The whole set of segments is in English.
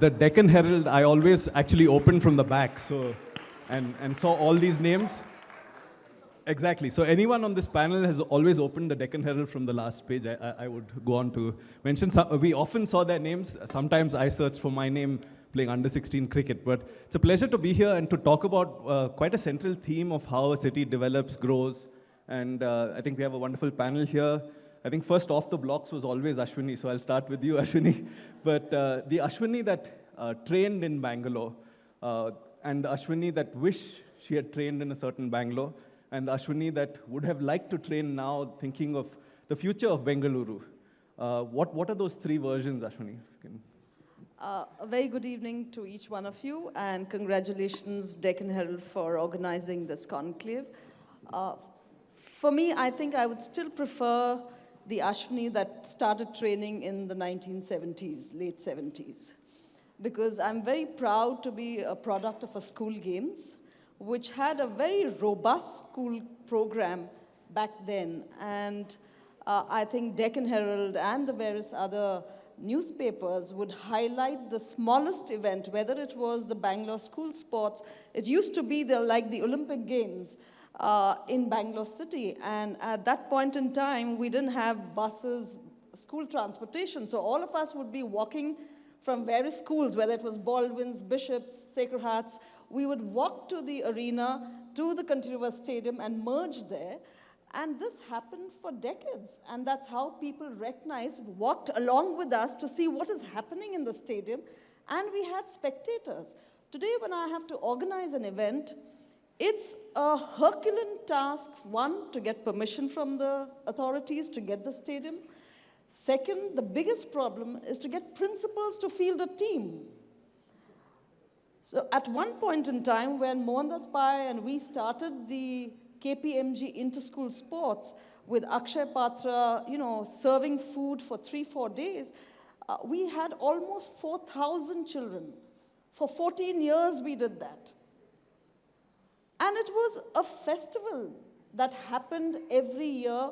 The Deccan Herald, I always actually opened from the back, so and saw all these names. Exactly. So anyone on this panel has always opened the Deccan Herald from the last page. I would go on to mention. We often saw their names. Sometimes I search for my name playing under 16 cricket. But it's a pleasure to be here and to talk about quite a central theme of how a city develops, grows. And I think we have a wonderful panel here. I think first off the blocks was always Ashwini, so I'll start with you, Ashwini. But the Ashwini that trained in Bangalore, and the Ashwini that wish she had trained in a certain Bangalore, and the Ashwini that would have liked to train now, thinking of the future of Bengaluru. What are those three versions, Ashwini? A very good evening to each one of you, and congratulations, Deccan Herald, for organizing this conclave. For me, I think I would still prefer the Ashwini that started training in the 1970s, late 70s, because I'm very proud to be a product of a school games, which had a very robust school program back then. And I think Deccan Herald and the various other newspapers would highlight the smallest event, whether it was the Bangalore school sports. It used to be like the Olympic Games in Bangalore city. And at that point in time, we didn't have buses, school transportation. So all of us would be walking from various schools, whether it was Baldwin's, Bishop's, Sacred Hearts. We would walk to the arena, to the Continuous Stadium and merge there. And this happened for decades. And that's how people recognized, walked along with us to see what is happening in the stadium. And we had spectators. Today, when I have to organize an event, it's a Herculean task, one, to get permission from the authorities to get the stadium. Second, the biggest problem is to get principals to field a team. So at one point in time, when Mohandas Pai and we started the KPMG Inter-School Sports with Akshay Patra, serving food for 3-4 days, we had almost 4,000 children. For 14 years, we did that. And it was a festival that happened every year.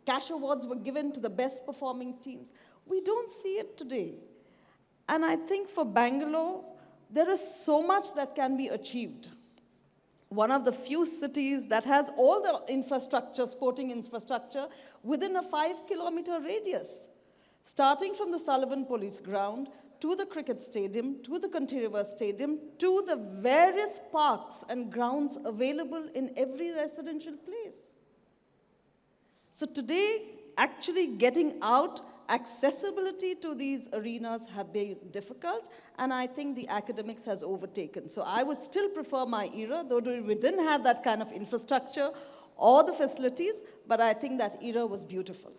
Cash awards were given to the best performing teams. We don't see it today. And I think for Bangalore, there is so much that can be achieved. One of the few cities that has all the infrastructure, sporting infrastructure, within a 5-kilometer radius. Starting from the Sullivan Police Ground, to the cricket stadium, to the Cantirava Stadium, to the various parks and grounds available in every residential place. So today, actually getting out, accessibility to these arenas have been difficult, and I think the academics has overtaken. So I would still prefer my era, though we didn't have that kind of infrastructure or the facilities, but I think that era was beautiful.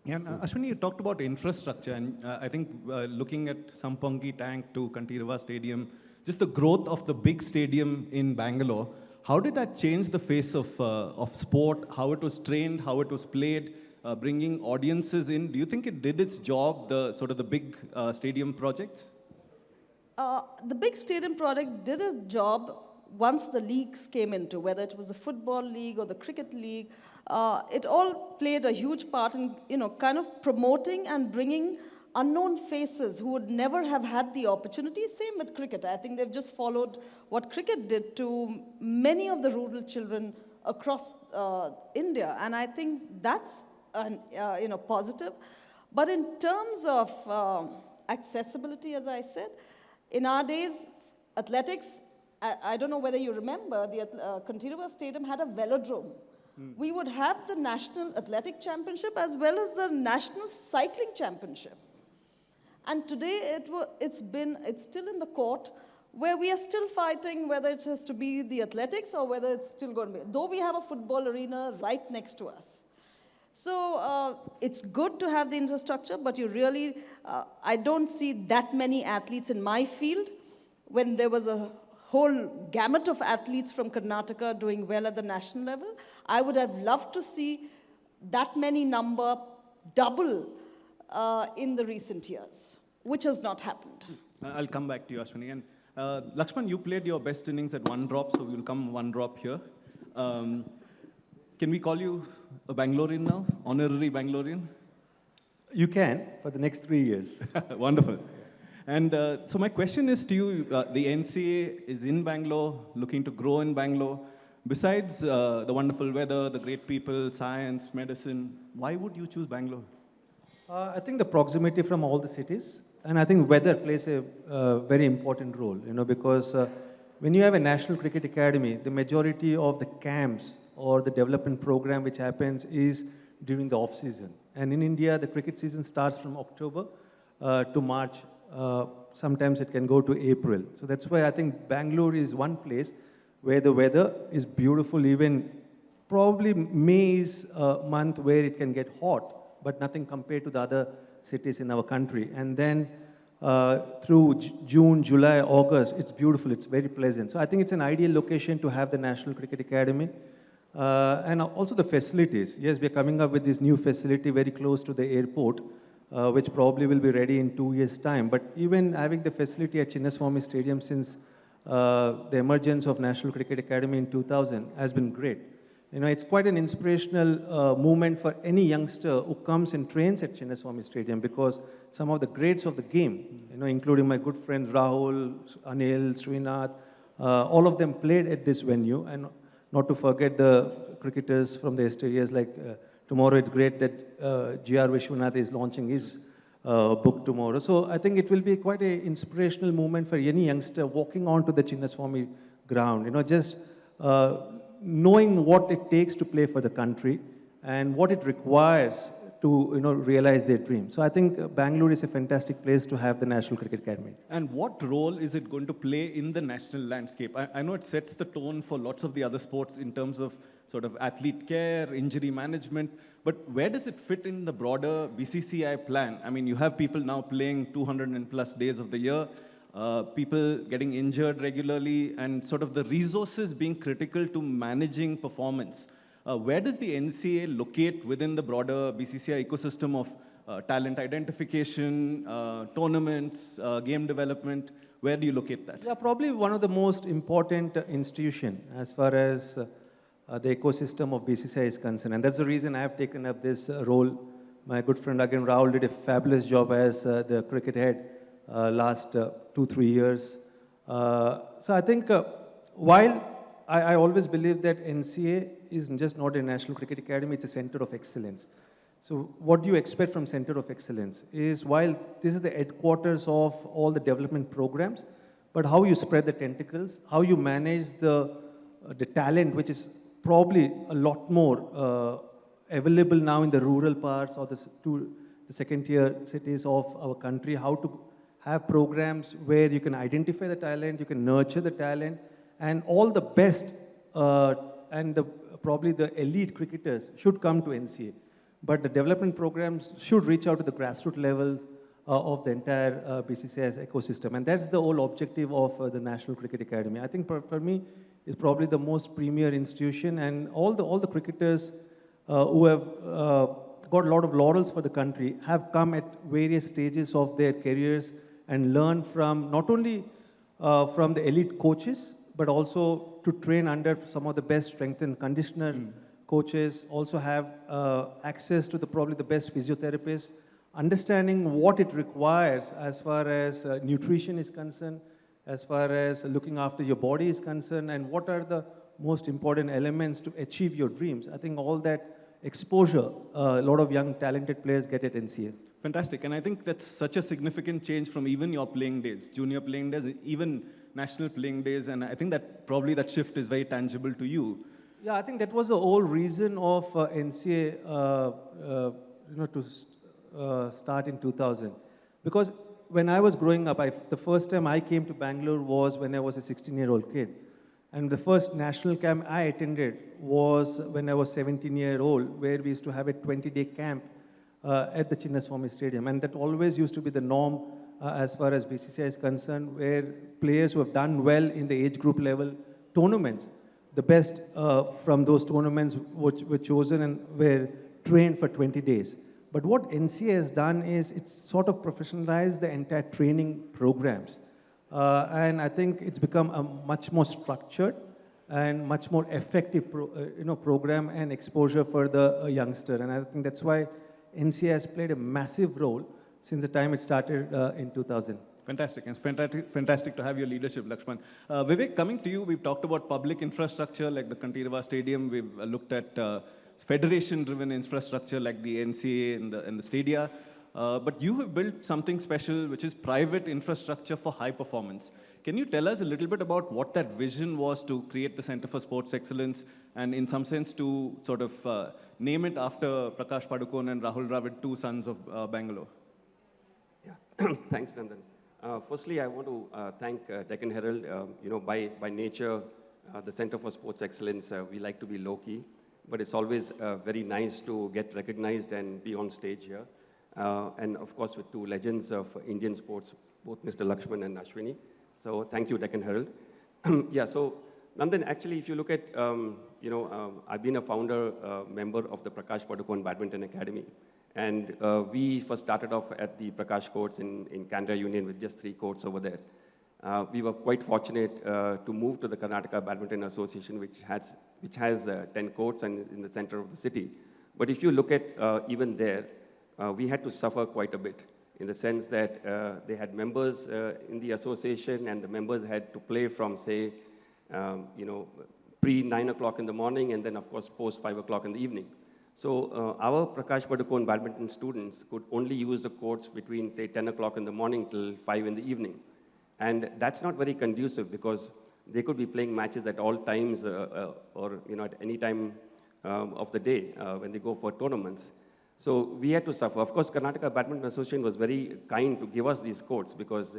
Yeah, and Ashwini, you talked about infrastructure, and I think looking at Sampangi Tank to Cantirava Stadium, just the growth of the big stadium in Bangalore, how did that change the face of sport, how it was trained, how it was played, bringing audiences in? Do you think it did its job, the big stadium projects? The big stadium project did a job once the leagues came into, whether it was the football league or the cricket league. It all played a huge part in, kind of promoting and bringing unknown faces who would never have had the opportunity. Same with cricket. I think they've just followed what cricket did to many of the rural children across India. And I think that's, positive. But in terms of accessibility, as I said, in our days, athletics, I don't know whether you remember, the Cantirava Stadium had a velodrome. We would have the National Athletic Championship as well as the National Cycling Championship. And today it's still in the court where we are still fighting whether it has to be the athletics or whether it's still going to be, though we have a football arena right next to us. So it's good to have the infrastructure, but you really, I don't see that many athletes in my field. When there was a whole gamut of athletes from Karnataka doing well at the national level, I would have loved to see that many number double in the recent years, which has not happened. I'll come back to you, Ashwini. And Laxman, you played your best innings at one drop, so we'll come one drop here. Can we call you a Bangalorean now? Honorary Bangalorean? You can, for the next 3 years. Wonderful. And so my question is to you, the NCA is in Bangalore, looking to grow in Bangalore. Besides the wonderful weather, the great people, science, medicine, why would you choose Bangalore? I think the proximity from all the cities, and I think weather plays a very important role, because when you have a National Cricket Academy, the majority of the camps or the development program which happens is during the off season. And in India, the cricket season starts from October to March. Sometimes it can go to April. So that's why I think Bangalore is one place where the weather is beautiful. Even probably May is a month where it can get hot, but nothing compared to the other cities in our country. And then through June, July, August, it's beautiful, it's very pleasant. So I think it's an ideal location to have the National Cricket Academy. And also the facilities. Yes, we're coming up with this new facility very close to the airport, which probably will be ready in 2 years' time. But even having the facility at Chinnaswamy Stadium since the emergence of National Cricket Academy in 2000 has been great. It's quite an inspirational movement for any youngster who comes and trains at Chinnaswamy Stadium, because some of the greats of the game, including my good friends Rahul, Anil, Srinath, all of them played at this venue. And not to forget the cricketers from the yesteryears, like tomorrow it's great that G.R. Vishwanath is launching his book tomorrow. So I think it will be quite an inspirational moment for any youngster walking onto the Chinnaswamy ground, just knowing what it takes to play for the country and what it requires to realize their dream. So I think Bangalore is a fantastic place to have the National Cricket Academy. And what role is it going to play in the national landscape? I know it sets the tone for lots of the other sports in terms of sort of athlete care, injury management, but where does it fit in the broader BCCI plan? I mean, you have people now playing 200 and plus days of the year, people getting injured regularly, and sort of the resources being critical to managing performance. Where does the NCA locate within the broader BCCI ecosystem of talent identification, tournaments, game development? Where do you locate that? Yeah, probably one of the most important institution as far as the ecosystem of BCCI is concerned. And that's the reason I have taken up this role. My good friend again, Rahul, did a fabulous job as the cricket head last 2-3 years. So I think while I always believe that NCA is just not a National Cricket Academy, it's a center of excellence. So what do you expect from Center of Excellence is, while this is the headquarters of all the development programs, but how you spread the tentacles, how you manage the talent, which is probably a lot more available now in the rural parts or the second-tier cities of our country, how to have programs where you can identify the talent, you can nurture the talent, and all the best and probably the elite cricketers should come to NCA. But the development programs should reach out to the grassroots levels of the entire BCCI's ecosystem. And that's the whole objective of the National Cricket Academy. I think for me, it's probably the most premier institution, and all the cricketers who have got a lot of laurels for the country have come at various stages of their careers and learned from not only from the elite coaches, but also to train under some of the best strength and conditioner coaches, also have access to probably the best physiotherapists, understanding what it requires as far as nutrition is concerned, as far as looking after your body is concerned, and what are the most important elements to achieve your dreams. I think all that exposure, a lot of young talented players get at NCA. Fantastic, and I think that's such a significant change from even your playing days, junior playing days, even national playing days, and I think that probably that shift is very tangible to you. Yeah, I think that was the whole reason of NCA to start in 2000. Because when I was growing up, the first time I came to Bangalore was when I was a 16-year-old kid. And the first national camp I attended was when I was 17-year-old, where we used to have a 20-day camp at the Chinnaswamy Stadium. And that always used to be the norm as far as BCCI is concerned, where players who have done well in the age group level tournaments, the best from those tournaments were chosen and were trained for 20 days. But what NCA has done is it's sort of professionalized the entire training programs. And I think it's become a much more structured and much more effective program and exposure for the youngster. And I think that's why NCA has played a massive role since the time it started in 2000. Fantastic. It's fantastic to have your leadership, Lakshman. Vivek, coming to you, we've talked about public infrastructure like the Kantirava Stadium. We've looked at federation-driven infrastructure like the NCA and the stadia. But you have built something special, which is private infrastructure for high performance. Can you tell us a little bit about what that vision was to create the Center for Sports Excellence and in some sense to sort of name it after Prakash Padukone and Rahul Dravid, two sons of Bangalore? Yeah, thanks, Nandan. Firstly, I want to thank Deccan Herald. By nature, the Center for Sports Excellence, we like to be low-key, but it's always very nice to get recognized and be on stage here. And of course, with two legends of Indian sports, both Mr. Laxman and Ashwini. So thank you, Deccan Herald. Yeah, so Nandan, actually, if you look at, I've been a founder member of the Prakash Padukone Badminton Academy. And we first started off at the Prakash courts in Canada Union with just 3 courts over there. We were quite fortunate to move to the Karnataka Badminton Association, which has 10 courts and in the center of the city. But if you look at even there, we had to suffer quite a bit in the sense that they had members in the association and the members had to play from, say, pre-9 o'clock in the morning and then, of course, post-5 o'clock in the evening. So our Prakash Padukone badminton students could only use the courts between, say, 10 o'clock in the morning till 5 in the evening. And that's not very conducive because they could be playing matches at all times or at any time of the day when they go for tournaments. So we had to suffer. Of course, Karnataka Badminton Association was very kind to give us these courts because,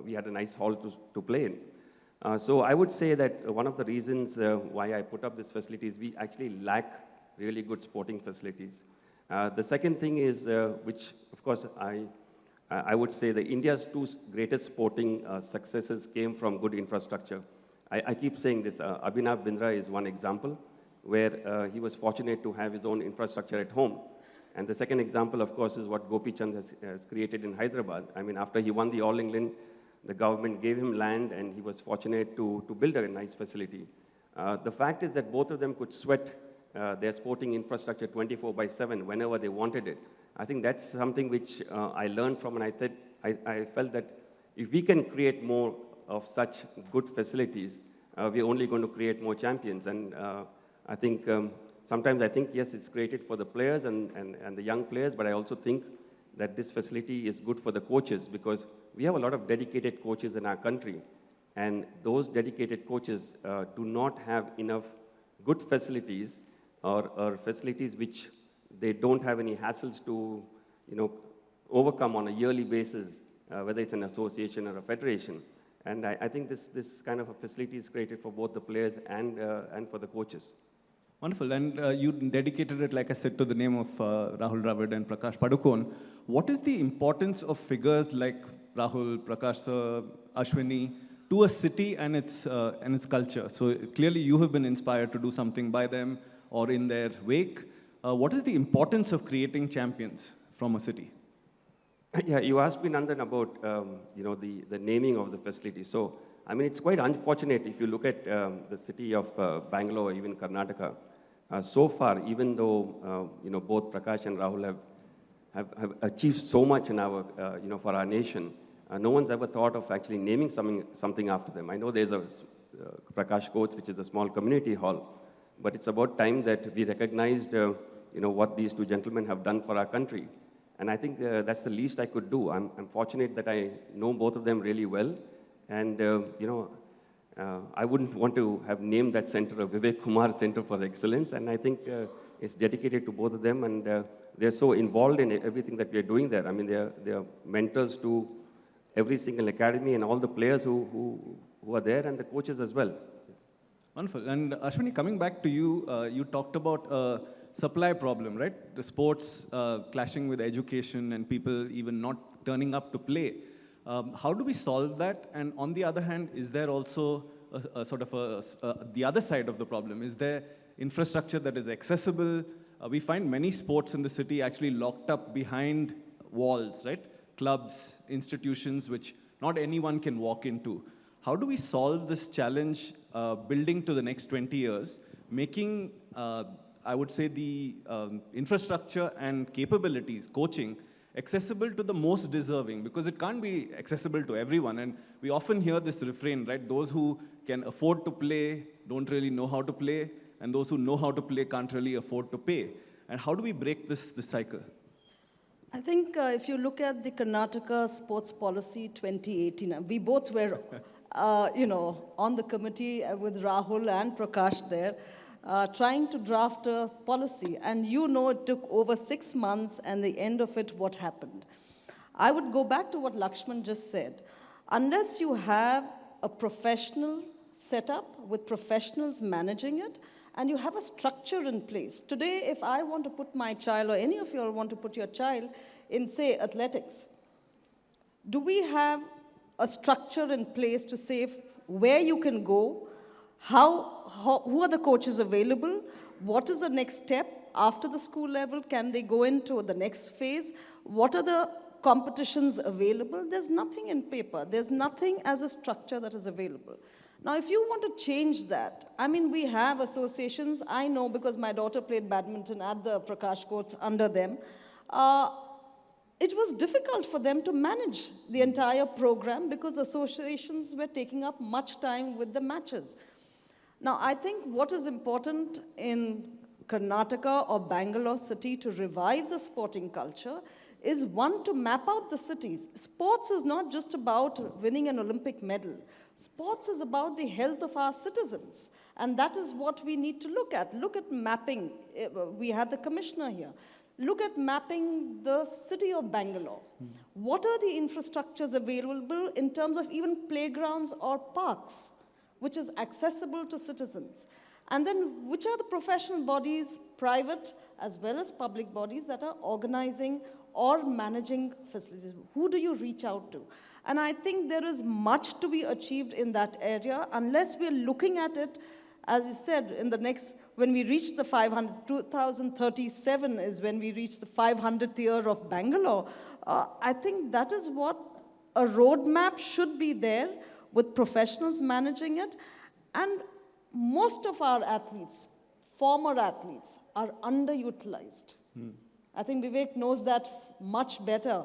we had a nice hall to play in. So I would say that one of the reasons why I put up this facility is we actually lack really good sporting facilities. The second thing is, which of course I would say that India's 2 greatest sporting successes came from good infrastructure. I keep saying this, Abhinav Bindra is one example where he was fortunate to have his own infrastructure at home. And the second example, of course, is what Gopi Chand has created in Hyderabad. I mean, after he won the All England, the government gave him land and he was fortunate to build a nice facility. The fact is that both of them could sweat their sporting infrastructure 24/7 whenever they wanted it. I think that's something which I learned from, and I felt that if we can create more of such good facilities, we're only going to create more champions. And I think sometimes I think, yes, it's created for the players and the young players, but I also think that this facility is good for the coaches because we have a lot of dedicated coaches in our country. And those dedicated coaches do not have enough good facilities or facilities which they don't have any hassles to, overcome on a yearly basis, whether it's an association or a federation. And I think this kind of a facility is created for both the players and for the coaches. Wonderful. And you dedicated it, like I said, to the name of Rahul Dravid and Prakash Padukone. What is the importance of figures like Rahul, Prakash, Ashwini to a city and its culture? So clearly you have been inspired to do something by them or in their wake. What is the importance of creating champions from a city? Yeah, you asked me, Nandan, about the naming of the facility. So, I mean, it's quite unfortunate if you look at the city of Bangalore, even Karnataka. So far, even though both Prakash and Rahul have achieved so much in our for our nation, no one's ever thought of actually naming something after them. I know there's a Prakash Courts, which is a small community hall, but it's about time that we recognized what these 2 gentlemen have done for our country. And I think that's the least I could do. I'm fortunate that I know both of them really well. And, I wouldn't want to have named that center a Vivek Kumar Center for Excellence. And I think it's dedicated to both of them. And they're so involved in everything that we're doing there. I mean, they're mentors to every single academy and all the players who are there and the coaches as well. Wonderful. And Ashwini, coming back to you, you talked about a supply problem, right? The sports clashing with education and people even not turning up to play. How do we solve that? And on the other hand, is there also a sort of the other side of the problem? Is there infrastructure that is accessible? We find many sports in the city actually locked up behind walls, right? Clubs, institutions, which not anyone can walk into. How do we solve this challenge building to the next 20 years, making, I would say, the infrastructure and capabilities, coaching, accessible to the most deserving, because it can't be accessible to everyone. And we often hear this refrain, right? Those who can afford to play don't really know how to play, and those who know how to play can't really afford to pay. And how do we break this cycle? I think if you look at the Karnataka Sports Policy 2018, we both were, on the committee with Rahul and Prakash there, trying to draft a policy. And it took over 6 months, and the end of it, what happened? I would go back to what Laxman just said. Unless you have a professional setup with professionals managing it, and you have a structure in place. Today, if I want to put my child, or any of you all want to put your child in, say, athletics, do we have a structure in place to say where you can go, who are the coaches available, what is the next step after the school level, can they go into the next phase, what are the competitions available? There's nothing in paper. There's nothing as a structure that is available. Now, if you want to change that, we have associations. I know because my daughter played badminton at the Prakash courts under them. It was difficult for them to manage the entire program because associations were taking up much time with the matches. Now, I think what is important in Karnataka or Bangalore city to revive the sporting culture is, one, to map out the cities. Sports is not just about winning an Olympic medal. Sports is about the health of our citizens. And that is what we need to look at. Look at mapping. We had the commissioner here. Look at mapping the city of Bangalore. What are the infrastructures available in terms of even playgrounds or parks, which is accessible to citizens? And then which are the professional bodies, private as well as public bodies, that are organizing or managing facilities? Who do you reach out to? And I think there is much to be achieved in that area unless we're looking at it, as you said, in the next, when we reach the 2037 is when we reach the 500th year of Bangalore. I think that is what a roadmap should be there, with professionals managing it. And most of our athletes, former athletes, are underutilized. I think Vivek knows that much better.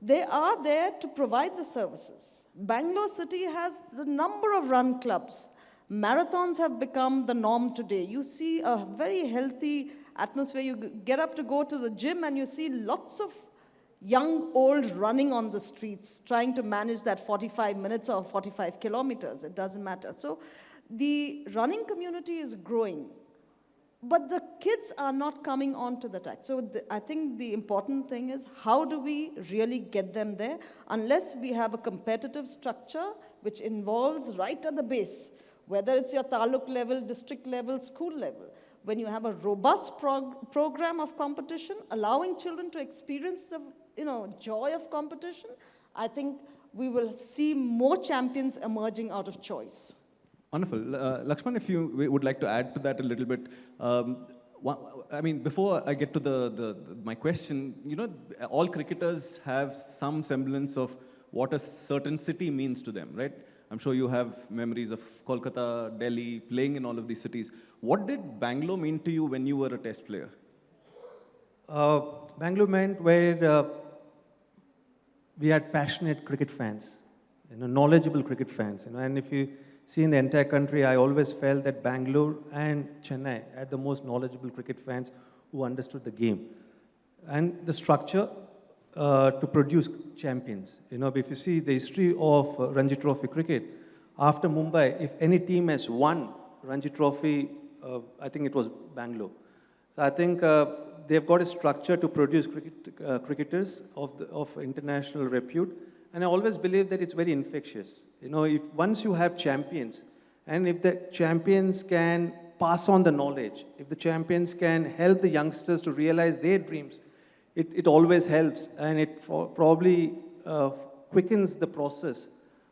They are there to provide the services. Bangalore city has the number of run clubs. Marathons have become the norm today. You see a very healthy atmosphere. You get up to go to the gym and you see lots of young, old running on the streets, trying to manage that 45 minutes or 45 kilometers. It doesn't matter. So the running community is growing, but the kids are not coming onto the track. So I think the important thing is, how do we really get them there? Unless we have a competitive structure which involves right at the base, whether it's your taluk level, district level, school level. When you have a robust program of competition, allowing children to experience the joy of competition, I think we will see more champions emerging out of choice. Wonderful. Laxman, if you would like to add to that a little bit. Before I get to my question, all cricketers have some semblance of what a certain city means to them, right? I'm sure you have memories of Kolkata, Delhi, playing in all of these cities. What did Bangalore mean to you when you were a test player? Bangalore meant where we had passionate cricket fans, knowledgeable cricket fans. And if you see in the entire country, I always felt that Bangalore and Chennai had the most knowledgeable cricket fans who understood the game. And the structure to produce champions. If you see the history of Ranji Trophy cricket, after Mumbai, if any team has won Ranji Trophy, I think it was Bangalore. So I think they've got a structure to produce cricketers of international repute. And I always believe that it's very infectious. If once you have champions, and if the champions can pass on the knowledge, if the champions can help the youngsters to realize their dreams, it always helps, and it probably quickens the process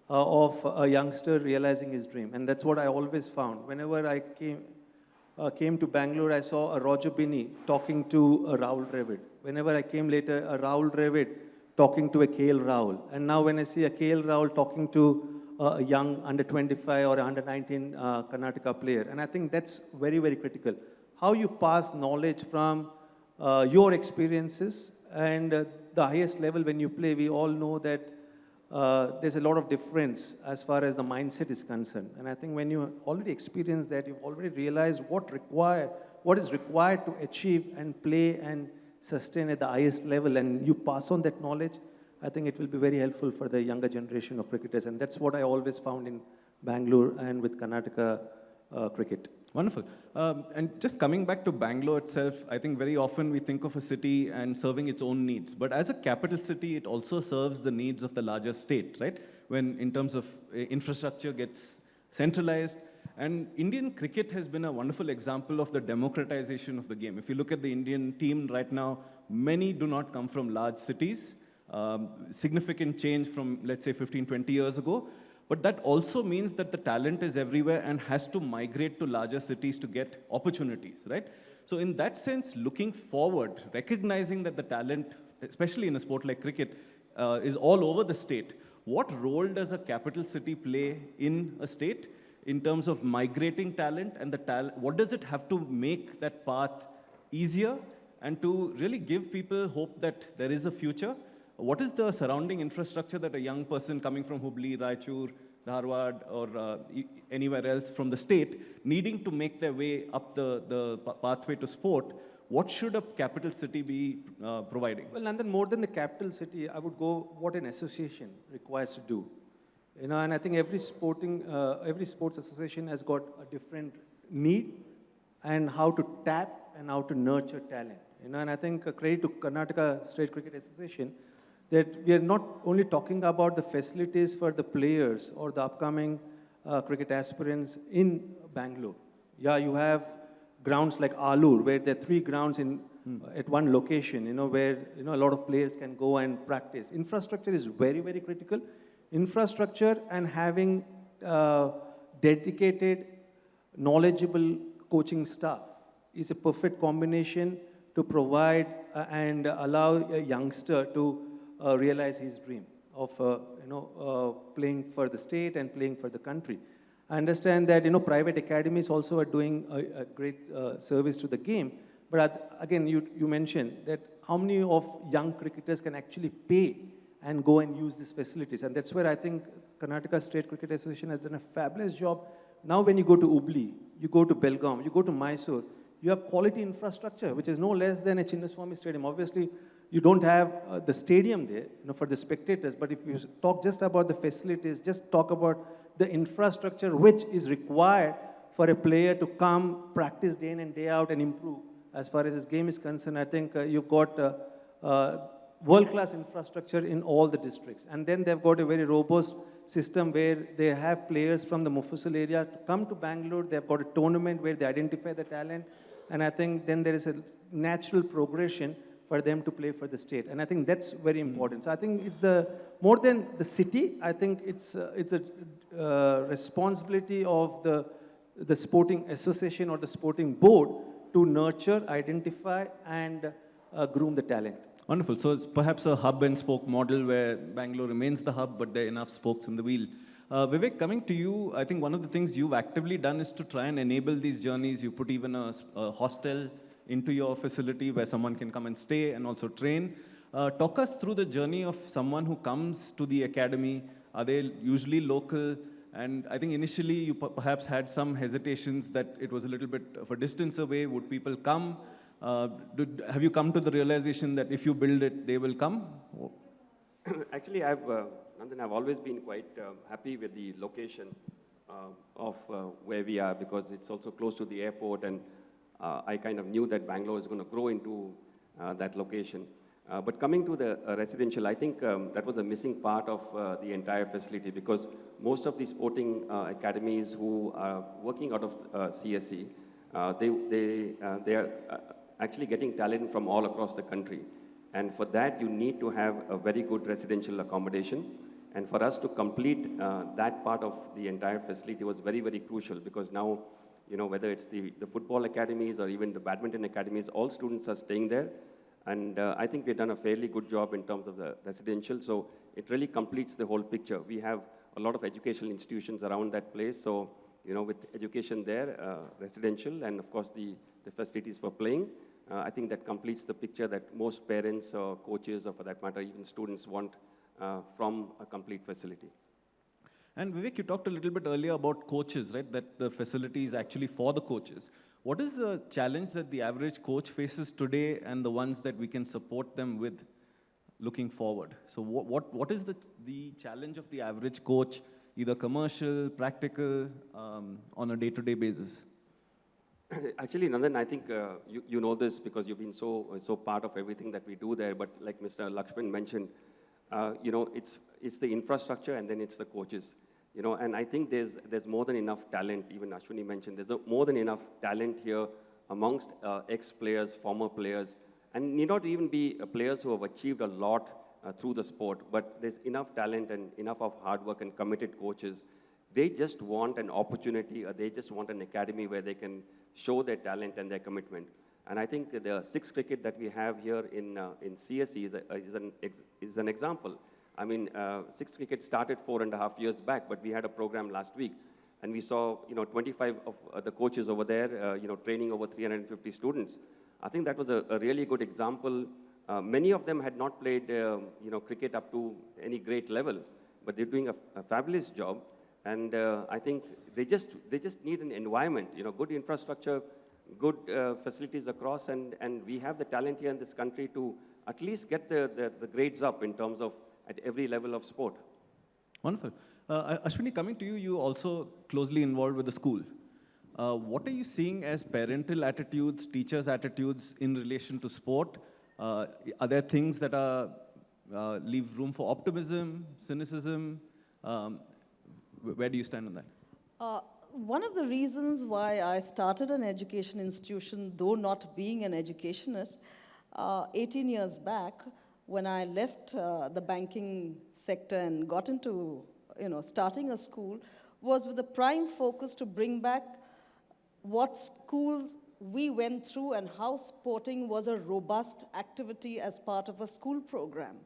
of a youngster realizing his dream. And that's what I always found. Whenever I came to Bangalore, I saw a Roger Binney talking to a Rahul Dravid. Whenever I came later, a Rahul Dravid talking to a KL Rahul. And now when I see a KL Rahul talking to a young under-25 or under-19 Karnataka player, and I think that's very, very critical. How you pass knowledge from your experiences and the highest level when you play, we all know that there's a lot of difference as far as the mindset is concerned. And I think when you already experience that, you've already realized what is required to achieve and play and sustain at the highest level, and you pass on that knowledge, I think it will be very helpful for the younger generation of cricketers. And that's what I always found in Bangalore and with Karnataka cricket. Wonderful. And just coming back to Bangalore itself, I think very often we think of a city and serving its own needs. But as a capital city, it also serves the needs of the larger state, right? When in terms of infrastructure gets centralized. And Indian cricket has been a wonderful example of the democratization of the game. If you look at the Indian team right now, many do not come from large cities. Significant change from, let's say, 15, 20 years ago. But that also means that the talent is everywhere and has to migrate to larger cities to get opportunities, right? So in that sense, looking forward, recognizing that the talent, especially in a sport like cricket, is all over the state, what role does a capital city play in a state in terms of migrating talent, and what does it have to make that path easier and to really give people hope that there is a future? What is the surrounding infrastructure that a young person coming from Hubli, Raichur, Dharwad, or anywhere else from the state, needing to make their way up the pathway to sport, what should a capital city be providing? Well, Nandan, more than the capital city, I would go what an association requires to do. And I think every sports association has got a different need and how to tap and how to nurture talent. And I think credit to Karnataka State Cricket Association, that we are not only talking about the facilities for the players or the upcoming cricket aspirants in Bangalore. Yeah, you have grounds like Alur, where there are 3 grounds at one location, where a lot of players can go and practice. Infrastructure is very, very critical. Infrastructure and having dedicated, knowledgeable coaching staff is a perfect combination to provide and allow a youngster to realize his dream of playing for the state and playing for the country. I understand that private academies also are doing a great service to the game. But again, you mentioned that how many of young cricketers can actually pay and go and use these facilities. And that's where I think Karnataka State Cricket Association has done a fabulous job. Now when you go to Hubli, you go to Belgaum, you go to Mysore, you have quality infrastructure, which is no less than a Chinnaswamy Stadium. Obviously, you don't have the stadium there for the spectators, but if you talk just about the facilities, just talk about the infrastructure which is required for a player to come, practice day in and day out and improve. As far as his game is concerned, I think you've got world-class infrastructure in all the districts. And then they've got a very robust system where they have players from the Mufusal area to come to Bangalore. They've got a tournament where they identify the talent. And I think then there is a natural progression for them to play for the state. And I think that's very important. So I think it's more than the city, I think it's a responsibility of the sporting association or the sporting board to nurture, identify, and groom the talent. Wonderful. So it's perhaps a hub and spoke model where Bangalore remains the hub, but there are enough spokes in the wheel. Vivek, coming to you, I think one of the things you've actively done is to try and enable these journeys. You put even a hostel into your facility where someone can come and stay and also train. Talk us through the journey of someone who comes to the academy. Are they usually local? And I think initially you perhaps had some hesitations that it was a little bit of a distance away. Would people come? Have you come to the realization that if you build it, they will come? Actually, Nandan, I've always been quite happy with the location of where we are, because it's also close to the airport, and I kind of knew that Bangalore is going to grow into that location. But coming to the residential, I think that was a missing part of the entire facility, because most of the sporting academies who are working out of CSE, they are actually getting talent from all across the country. And for that, you need to have a very good residential accommodation. And for us to complete that part of the entire facility was very, very crucial, because now, whether it's the football academies or even the badminton academies, all students are staying there. And I think we've done a fairly good job in terms of the residential. So it really completes the whole picture. We have a lot of educational institutions around that place. So, with education there, residential, and of course the facilities for playing, I think that completes the picture that most parents or coaches, or for that matter, even students want from a complete facility. And Vivek, you talked a little bit earlier about coaches, right? That the facility is actually for the coaches. What is the challenge that the average coach faces today and the ones that we can support them with looking forward? So what is the challenge of the average coach, either commercial, practical, on a day-to-day basis? Actually, Nandan, I think you know this because you've been so part of everything that we do there. But like Mr. Laxman mentioned, it's the infrastructure and then it's the coaches. And I think there's more than enough talent. Even Ashwini mentioned there's more than enough talent here amongst ex-players, former players, and need not even be players who have achieved a lot through the sport. But there's enough talent and enough of hard work and committed coaches. They just want an opportunity, or they just want an academy where they can show their talent and their commitment. And I think the six cricket that we have here in CSE is an example. I mean, six cricket started 4.5 years back, but we had a program last week, and we saw 25 of the coaches over there, training over 350 students. I think that was a really good example. Many of them had not played cricket up to any great level, but they're doing a fabulous job. And I think they just need an environment, good infrastructure, good facilities across, and we have the talent here in this country to at least get the grades up in terms of at every level of sport. Wonderful. Ashwini, coming to you, you also closely involved with the school. What are you seeing as parental attitudes, teachers' attitudes in relation to sport? Are there things that leave room for optimism, cynicism? Where do you stand on that? One of the reasons why I started an education institution, though not being an educationist, 18 years back, when I left the banking sector and got into starting a school, was with a prime focus to bring back what schools we went through and how sporting was a robust activity as part of a school program.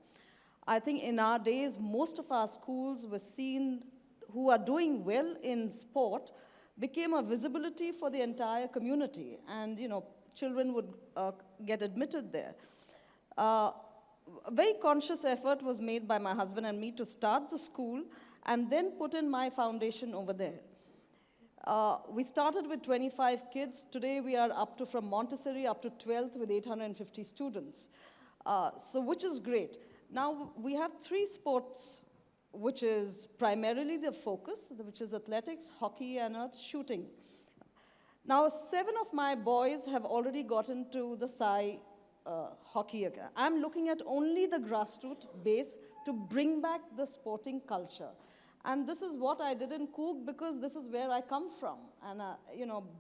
I think in our days, most of our schools were seen who are doing well in sport became a visibility for the entire community, and children would get admitted there. A very conscious effort was made by my husband and me to start the school and then put in my foundation over there. We started with 25 kids. Today we are up to, from Montessori up to 12th with 850 students, which is great. Now we have 3 sports which is primarily the focus, which is athletics, hockey, and shooting. Now 7 of my boys have already gotten to the SAI hockey. I'm looking at only the grassroots base to bring back the sporting culture. And this is what I did in Coorg because this is where I come from. And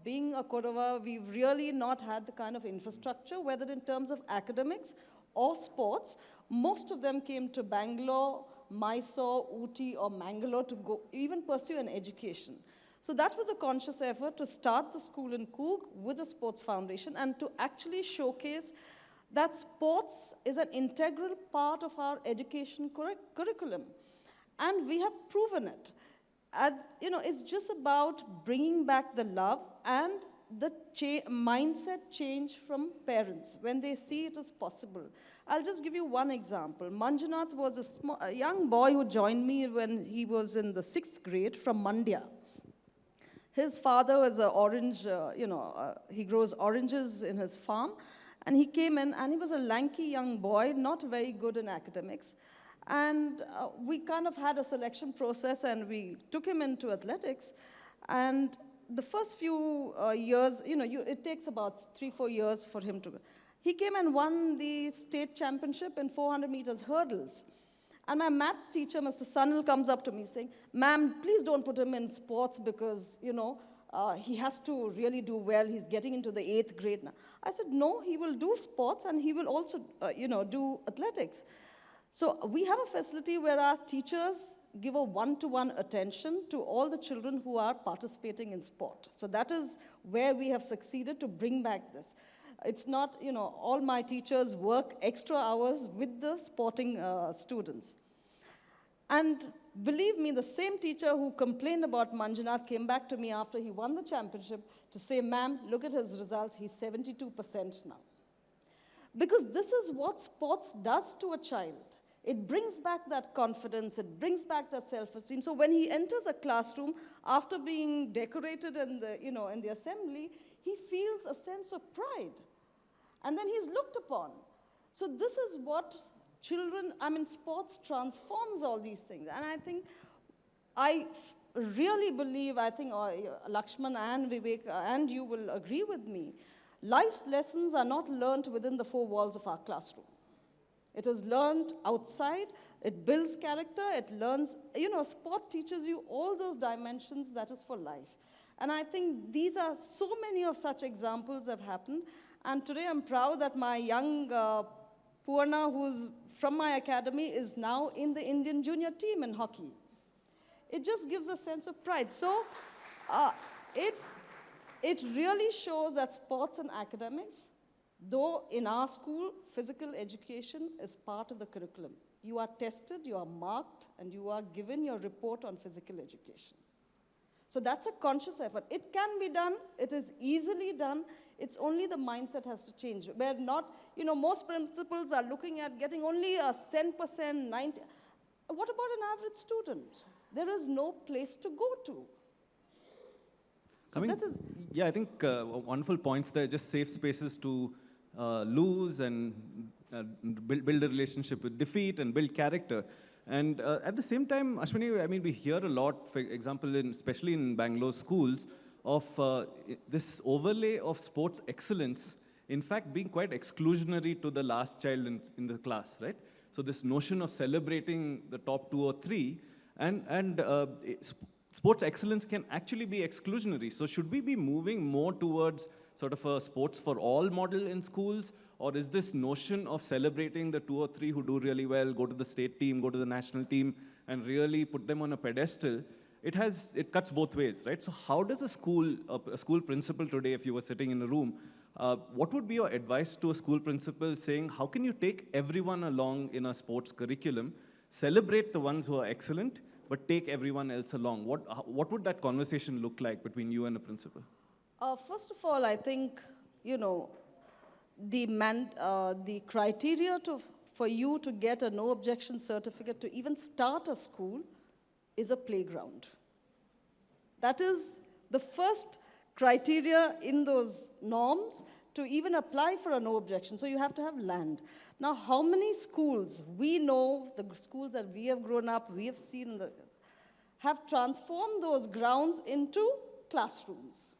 being a Kodagu, we've really not had the kind of infrastructure, whether in terms of academics or sports. Most of them came to Bangalore, Mysore, Ooty, or Mangalore to go even pursue an education. So that was a conscious effort to start the school in Coorg with a sports foundation and to actually showcase that sports is an integral part of our education curriculum. And we have proven it. It's just about bringing back the love and the mindset change from parents when they see it as possible. I'll just give you one example. Manjunath was a young boy who joined me when he was in the 6th grade from Mandya. His father was an orange, he grows oranges in his farm. And he came in and he was a lanky young boy, not very good in academics. And we kind of had a selection process and we took him into athletics. And the first few years, it takes about 3-4 years for him to. He came and won the state championship in 400 meters hurdles. And my math teacher, Mr. Sanil, comes up to me saying, "Ma'am, please don't put him in sports because, he has to really do well. He's getting into the 8th grade now." I said, "No, he will do sports and he will also, do athletics." So we have a facility where our teachers give a one-to-one attention to all the children who are participating in sport. So that is where we have succeeded to bring back this. It's not, all my teachers work extra hours with the sporting students. And believe me, the same teacher who complained about Manjunath came back to me after he won the championship to say, "Ma'am, look at his result. He's 72% now." Because this is what sports does to a child. It brings back that confidence, it brings back that self-esteem. So when he enters a classroom, after being decorated in the assembly, he feels a sense of pride. And then he's looked upon. So this is what sports transforms all these things. And I really believe, Laxman and Vivek and you will agree with me, life's lessons are not learned within the four walls of our classroom. It is learned outside, it builds character, it learns, sport teaches you all those dimensions that is for life. And I think these are so many of such examples have happened. And today I'm proud that my young Purna, who's from my academy, is now in the Indian junior team in hockey. It just gives a sense of pride. So it really shows that sports and academics, though in our school, physical education is part of the curriculum. You are tested, you are marked, and you are given your report on physical education. So that's a conscious effort. It can be done, it is easily done, it's only the mindset has to change. We're not, most principals are looking at getting only a 10%, 90%. What about an average student? There is no place to go to. So I think wonderful points there, just safe spaces to lose and build a relationship with defeat and build character. And at the same time, Ashwini, we hear a lot, for example, especially in Bangalore schools, of this overlay of sports excellence, in fact, being quite exclusionary to the last child in the class, right? So this notion of celebrating the top 2 or 3, and sports excellence can actually be exclusionary. So should we be moving more towards sort of a sports for all model in schools? Or is this notion of celebrating the 2 or 3 who do really well, go to the state team, go to the national team, and really put them on a pedestal, it cuts both ways, right? So how does a school principal today, if you were sitting in a room, what would be your advice to a school principal saying, how can you take everyone along in a sports curriculum, celebrate the ones who are excellent, but take everyone else along? What would that conversation look like between you and a principal? First of all, I think, the criteria for you to get a no objection certificate to even start a school is a playground. That is the first criteria in those norms to even apply for a no objection. So you have to have land. Now, how many schools, we know the schools that we have grown up, we have seen, have transformed those grounds into classrooms.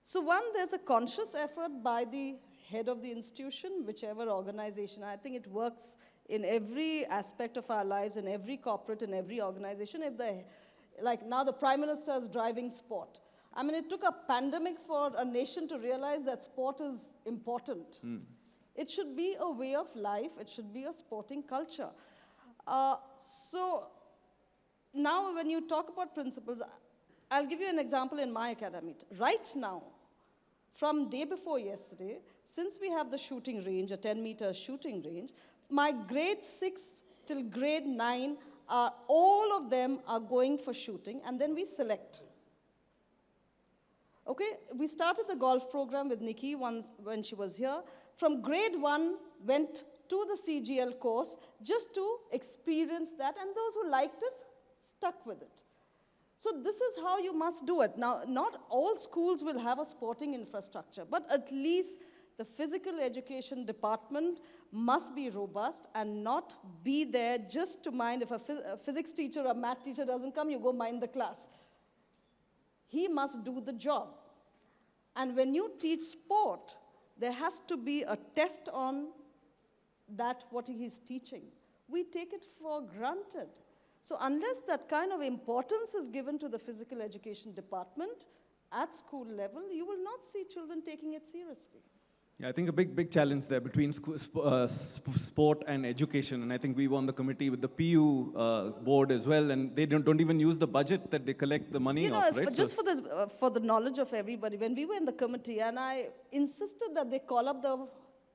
So one, there's a conscious effort by the head of the institution, whichever organization. I think it works in every aspect of our lives, in every corporate, in every organization. Like now the Prime Minister is driving sport. It took a pandemic for a nation to realize that sport is important. It should be a way of life. It should be a sporting culture. So now when you talk about principles, I'll give you an example in my academy. Right now, from day before yesterday, since we have the shooting range, a 10-meter shooting range, my grade 6 till grade 9, all of them are going for shooting, and then we select. Okay, we started the golf program with Nikki when she was here. From grade 1, went to the CGL course just to experience that, and those who liked it, stuck with it. So this is how you must do it. Now, not all schools will have a sporting infrastructure, but at least the physical education department must be robust and not be there just to mind. If a physics teacher or a math teacher doesn't come, you go mind the class. He must do the job. And when you teach sport, there has to be a test on that, what he's teaching. We take it for granted. So unless that kind of importance is given to the physical education department at school level, you will not see children taking it seriously. Yeah, I think a big challenge there between sport and education. And I think we were on the committee with the PU board as well, and they don't even use the budget that they collect the money off, right? Just for the knowledge of everybody, when we were in the committee, and I insisted that they call up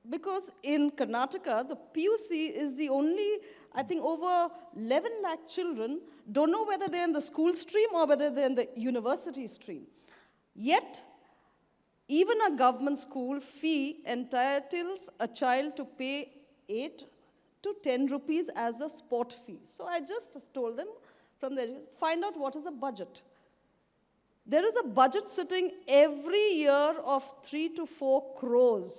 because in Karnataka, the PUC is the only, I think over 11 lakh children don't know whether they're in the school stream or whether they're in the university stream. Yet, Even a government school fee entitles a child to pay 8 to 10 rupees as a sport fee. So I just told them from the find out what is the budget. There is a budget sitting every year of 3 to 4 crores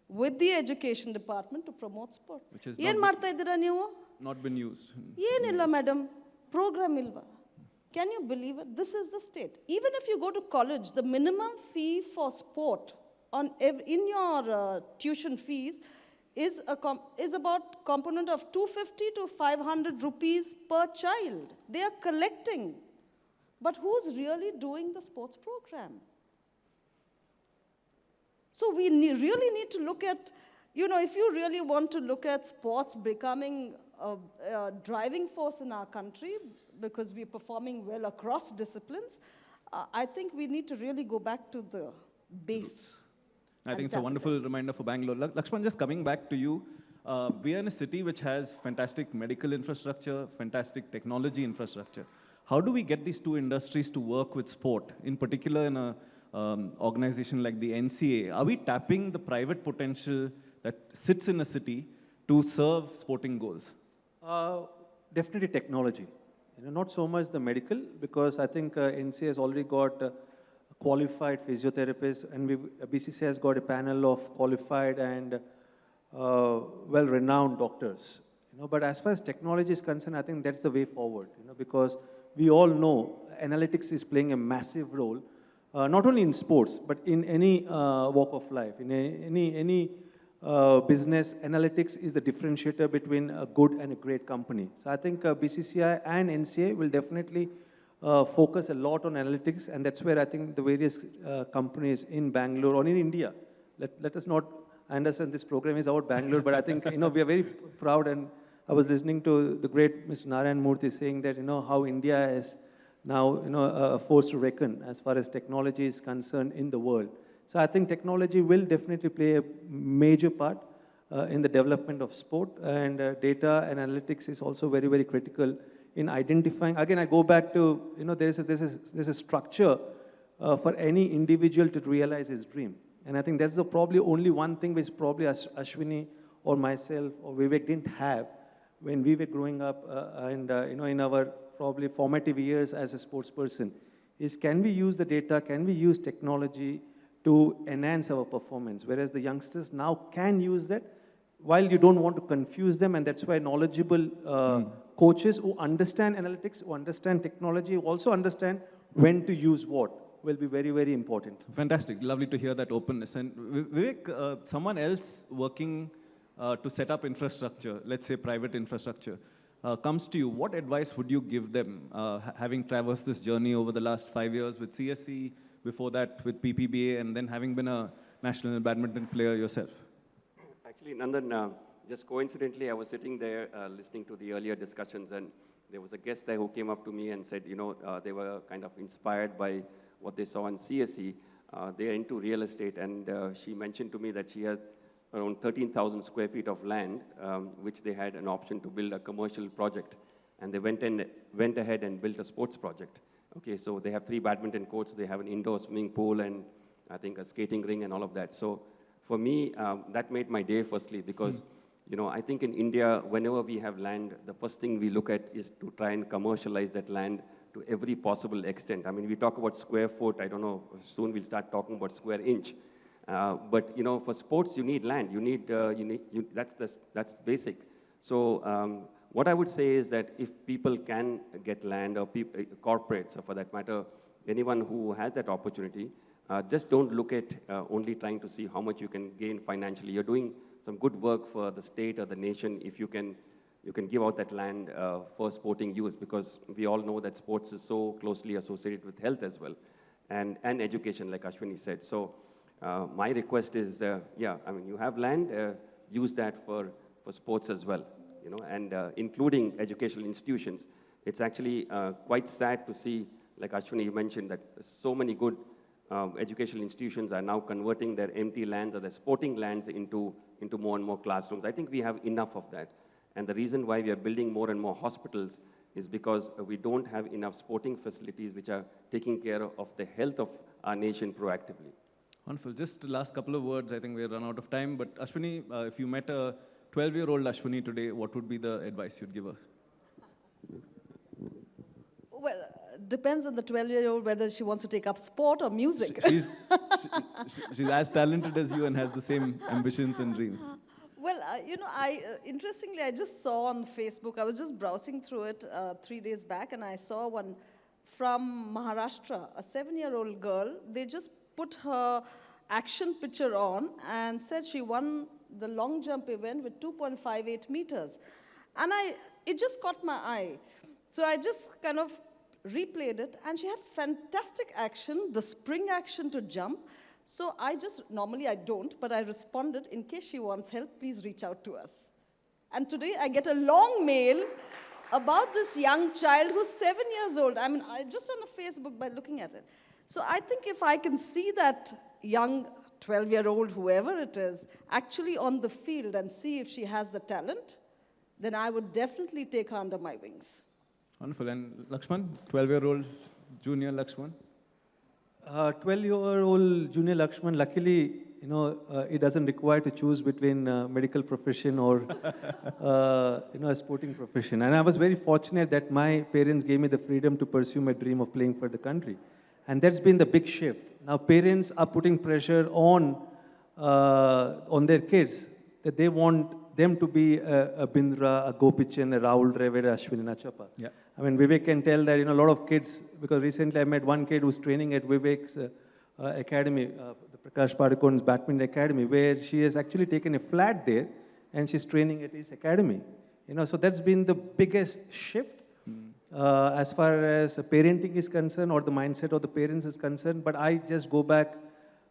with the education department to promote sport. Which is ಏನು ಮಾಡ್ತಾ ಇದ್ದೀರಾ ನೀವು? not been used. ಏನಿಲ್ಲ madam, program ilva. Can you believe it? This is the state. Even if you go to college, the minimum fee for sport in your tuition fees is about component of 250 to 500 rupees per child. They are collecting. But who's really doing the sports program? So we really need to look at, if you really want to look at sports becoming a driving force in our country, because we're performing well across disciplines, I think we need to really go back to the base. I think it's a wonderful reminder for Bangalore. Laxman, just coming back to you, we are in a city which has fantastic medical infrastructure, fantastic technology infrastructure. How do we get these two industries to work with sport, in particular in a organization like the NCA? Are we tapping the private potential that sits in a city to serve sporting goals? Definitely technology. Not so much the medical, because I think NCA has already got qualified physiotherapists, and BCC has got a panel of qualified and well-renowned doctors. But as far as technology is concerned, I think that's the way forward. Because we all know analytics is playing a massive role, not only in sports, but in any walk of life. In any business, analytics is the differentiator between a good and a great company. So I think BCCI and NCA will definitely focus a lot on analytics, and that's where I think the various companies in Bangalore or in India, let us not, I understand this program is about Bangalore, but I think we are very proud, and I was listening to the great Mr. Narayan Murthy saying that how India is now a force to reckon as far as technology is concerned in the world. So I think technology will definitely play a major part in the development of sport, and data and analytics is also very, very critical in identifying. Again, I go back to, there's a structure for any individual to realize his dream. And I think that's probably only one thing which probably Ashwini or myself or Vivek didn't have when we were growing up and in our probably formative years as a sports person, is can we use the data, can we use technology to enhance our performance, whereas the youngsters now can use that, while you don't want to confuse them, and that's why knowledgeable coaches who understand analytics, who understand technology, who also understand when to use what, will be very, very important. Fantastic. Lovely to hear that openness. And Vivek, someone else working to set up infrastructure, let's say private infrastructure, comes to you, what advice would you give them, having traversed this journey over the last 5 years with CSE, before that with PPBA, and then having been a national badminton player yourself? Actually, Nandan, just coincidentally, I was sitting there listening to the earlier discussions, and there was a guest there who came up to me and said, they were kind of inspired by what they saw on CSE. They are into real estate, and she mentioned to me that she has around 13,000 square feet of land, which they had an option to build a commercial project. And they went ahead and built a sports project. Okay, so they have 3 badminton courts, they have an indoor swimming pool, and I think a skating ring and all of that. So for me, that made my day firstly, because I think in India, whenever we have land, the first thing we look at is to try and commercialize that land to every possible extent. I mean, we talk about square foot, I don't know, soon we'll start talking about square inch. But for sports, you need land. That's basic. So what I would say is that if people can get land, or corporates, or for that matter, anyone who has that opportunity, just don't look at only trying to see how much you can gain financially. You're doing some good work for the state or the nation if you can give out that land for sporting use, because we all know that sports is so closely associated with health as well, and education, like Ashwini said. So my request is, you have land, use that for sports as well, and including educational institutions. It's actually quite sad to see, like Ashwini, you mentioned, that so many good educational institutions are now converting their empty lands or their sporting lands into more and more classrooms. I think we have enough of that. And the reason why we are building more and more hospitals is because we don't have enough sporting facilities which are taking care of the health of our nation proactively. Wonderful. Just the last couple of words. I think we're run out of time. But Ashwini, if you met a 12-year-old Ashwini today, what would be the advice you'd give her? Well, depends on the 12-year-old whether she wants to take up sport or music. She's as talented as you and has the same ambitions and dreams. Well, interestingly, I just saw on Facebook, I was just browsing through it 3 days back, and I saw one from Maharashtra, a 7-year-old girl. They just put her action picture on and said she won the long jump event with 2.58 meters. And it just caught my eye. So I just kind of replayed it, and she had fantastic action, the spring action to jump. So normally I don't, but I responded, in case she wants help, please reach out to us. And today I get a long mail about this young child who's 7 years old. I mean, just on a Facebook by looking at it. So I think if I can see that young 12-year-old, whoever it is, actually on the field and see if she has the talent, then I would definitely take her under my wings. Wonderful. And Laxman, 12-year-old junior Laxman? 12-year-old junior Lakshman, luckily, it doesn't require to choose between medical profession or, a sporting profession. And I was very fortunate that my parents gave me the freedom to pursue my dream of playing for the country. And that's been the big shift. Now, parents are putting pressure on their kids that they want them to be a Bindra, a Gopichan, a Rahul Dravid, a Ashwini Nachappa. Yeah. I mean, Vivek can tell that, a lot of kids, because recently I met one kid who's training at Vivek's academy, the Prakash Padukone's badminton academy, where she has actually taken a flat there and she's training at his academy. So that's been the biggest shift as far as parenting is concerned or the mindset of the parents is concerned. But I just go back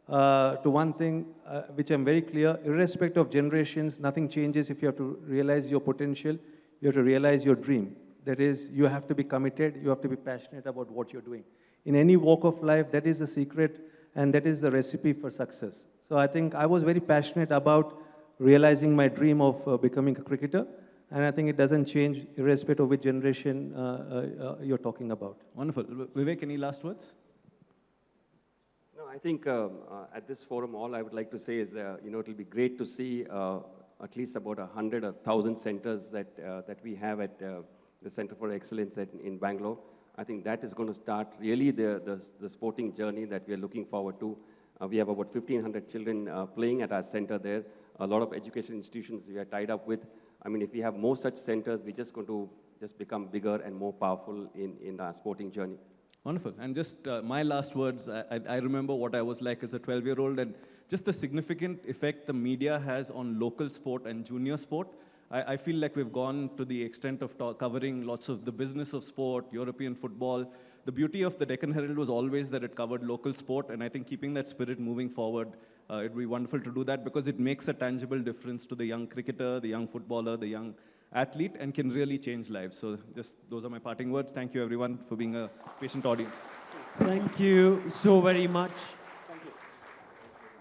to one thing which I'm very clear, irrespective of generations, nothing changes if you have to realize your potential, you have to realize your dream. That is, you have to be committed, you have to be passionate about what you're doing. In any walk of life, that is the secret and that is the recipe for success. So I think I was very passionate about realizing my dream of becoming a cricketer, and I think it doesn't change irrespective of which generation you're talking about. Wonderful. Vivek, any last words? No, I think at this forum, all I would like to say is, it'll be great to see at least about 100 or 1,000 centers that we have at the Center for Excellence in Bangalore. I think that is going to start really the sporting journey that we are looking forward to. We have about 1,500 children playing at our center there. A lot of education institutions we are tied up with. I mean, if we have more such centers, we're just going to become bigger and more powerful in our sporting journey. Wonderful. And just my last words, I remember what I was like as a 12-year-old and just the significant effect the media has on local sport and junior sport. I feel like we've gone to the extent of covering lots of the business of sport, European football. The beauty of the Deccan Herald was always that it covered local sport, and I think keeping that spirit moving forward, it'd be wonderful to do that because it makes a tangible difference to the young cricketer, the young footballer, the young athlete, and can really change lives. So just those are my parting words. Thank you, everyone, for being a patient audience. Thank you so very much.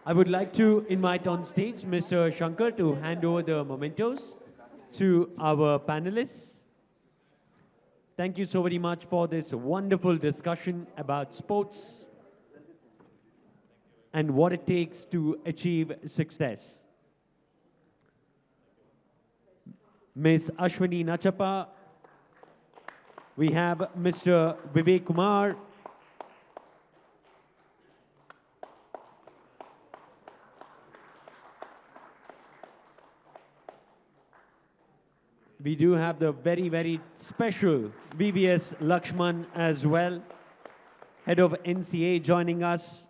I would like to invite on stage Mr. Shankar to hand over the mementos to our panelists. Thank you so very much for this wonderful discussion about sports and what it takes to achieve success. Ms. Ashwini Nachappa, we have Mr. Vivek Kumar, we do have the very, very special VVS Laxman as well, head of NCA joining us.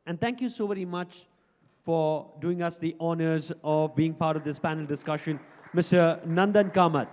And thank you so very much for doing us the honors of being part of this panel discussion, Mr. Nandan Kamath.